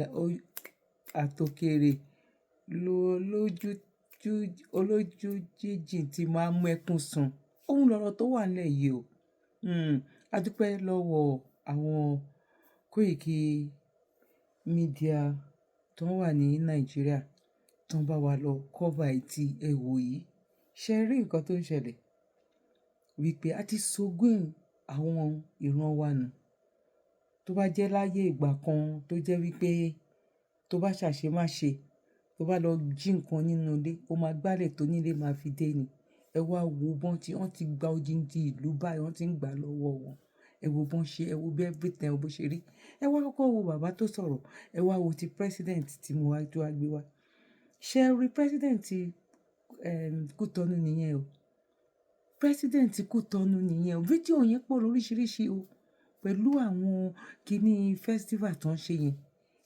àtòkèrè olójú jíjìn tí máa mú ẹkún sùn òun lọ̀rọ̀ tó wà nílẹ̀ yìí o. A dúpẹ́ lọ́wọ́ àwọn Koiki Media tó wà ní Nàìjíríà tó ń bá wa lọ kọ́va ìtì ẹ̀wò yìí. Ṣé rí nǹkan tó ń ṣẹlẹ̀? Wípé a ti sogún àwọn ìran wa nù. Tó bá jẹ́ láyé ìgbà kan tó jẹ́ wípé tó bá ṣàṣemáṣe, tó bá lọ jí nǹkan nínú ilé, ó máa gbálẹ̀ tó nílé máa fi dé ni. Ẹ wá wo wọ́n ti gba odindi ìlú báyìí, wọ́n ti ń gbà lọ́wọ́ wọn. Ẹ wo bọ́n ṣe, ẹ wo bí everything bó ṣe rí. Ẹ wá kọ́kọ́ wo bàbá tó sọ̀rọ̀, ẹ wá wo ti president tí mo wá tó wá gbé wá. Ṣé rí president Kútọ́nù nìyẹn o? president kò tọ́nu nìyẹn fídíò yẹn pọ̀ lóríṣiríṣi o pẹ̀lú àwọn kíní festival tó ń ṣe yẹn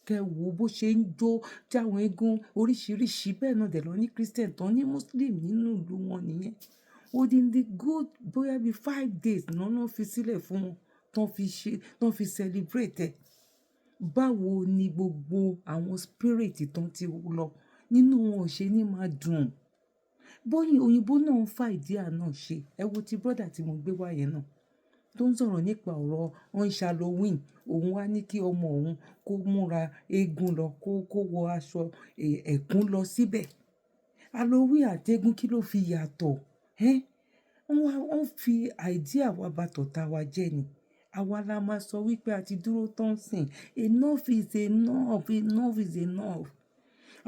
kẹ wo bó ṣe ń jó tí àwọn eégún oríṣiríṣi bẹ́ẹ̀ náà dẹ̀ lọ ní christian tán ní muslim nínú ìlú wọn nìyẹn odindi good bóyá bíi 5 days náà fi sílẹ̀ fún wọn tán fi celebrate ẹ̀ báwo ni gbogbo àwọn spirit tán ti lọ nínú wọn ò ṣe ní máa dùn bóyá òyìnbó náà ń fa ìdí àná ṣe ẹ wo ti brother tí mo gbé wá yẹn náà tó ń sọ̀rọ̀ nípa ọ̀rọ̀ on Halloween òun wá ní kí ọmọ òun kó múra eégún lọ kó wọ aṣọ ẹ̀kún lọ síbẹ̀ Halloween àtẹ́gún kí ló fi yàtọ̀ wọ́n fi àìdíà wa bá tọ̀tá wa jẹ́ ni àwa la máa sọ wípé a ti dúró tán sìn enough is enough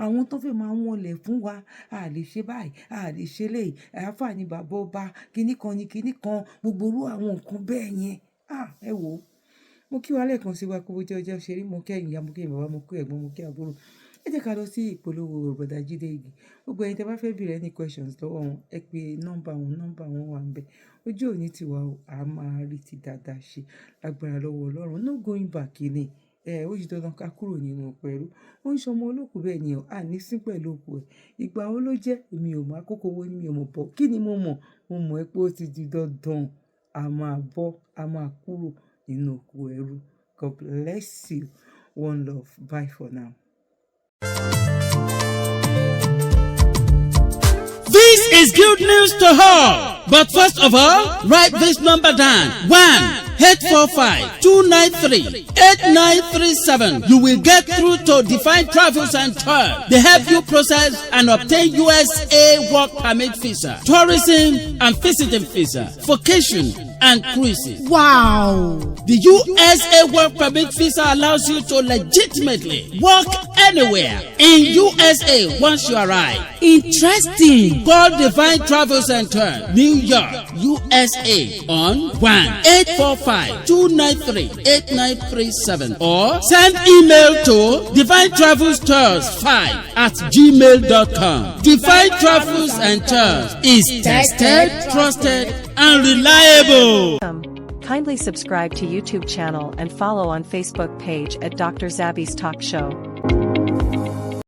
àwọn tó fẹ́ máa wọlẹ̀ fún wa a lè ṣe báyìí a lè ṣe léyìí àáfà ni bàbá ọba kinní kan gbogbo orú àwọn nǹkan bẹ́ẹ̀ yẹn ẹ wò ó mo kí wa lẹ́ẹ̀kan sí wa kó bó jẹ́ ọjọ́ ṣeré mo kẹ́yìn ìyá mo kẹ́yìn bàbá mo kó ẹ̀gbọ́n mo kí àbúrò ẹ jẹ́ ká lọ sí ìpolówó Brother Jídé Igi gbogbo ẹ̀yin tẹ́ bá fẹ́ bèèrè any questions lọ́wọ́ wọn ẹ pè nọ́mbà wọn wà ń bẹ̀ ojú òní tiwa o a máa rí ti dáadáa ṣe lágbára lọ́wọ́ Ọlọ́run no going back ni ó ṣe dandan ká kúrò nínú ọ̀pọ̀ ẹrú ó ń ṣọmọ olókùú bẹ́ẹ̀ ni à ní sí pẹ̀lú òkú ẹ̀ ìgbà wo ló jẹ́ èmi ò mọ̀ àkókò wo ni mi ò mọ̀ bọ̀ kí ni mo mọ̀ ẹ́ pé ó ti di dandan a máa kúrò nínú òkú ẹrú. God bless you. One love. Bye for now. This is good news to all. But first of all, write this number down. 1-845-293-8937. You will get through to Divine Travels and Tours. They help you process and obtain USA work permit visa, tourism and visiting visa, vacation and cruises. Wow! The USA work permit visa allows you to legitimately work anywhere in USA once you arrive. Interesting. Call Divine Travels and Tours, New York, USA on 1-845-293-8937 or send email to divinetravelstours5@gmail.com. Divine Travels and Tours is tested, trusted, and reliable. Kindly subscribe to YouTube channel and follow on Facebook page at Dr. Zabby's Talk Show.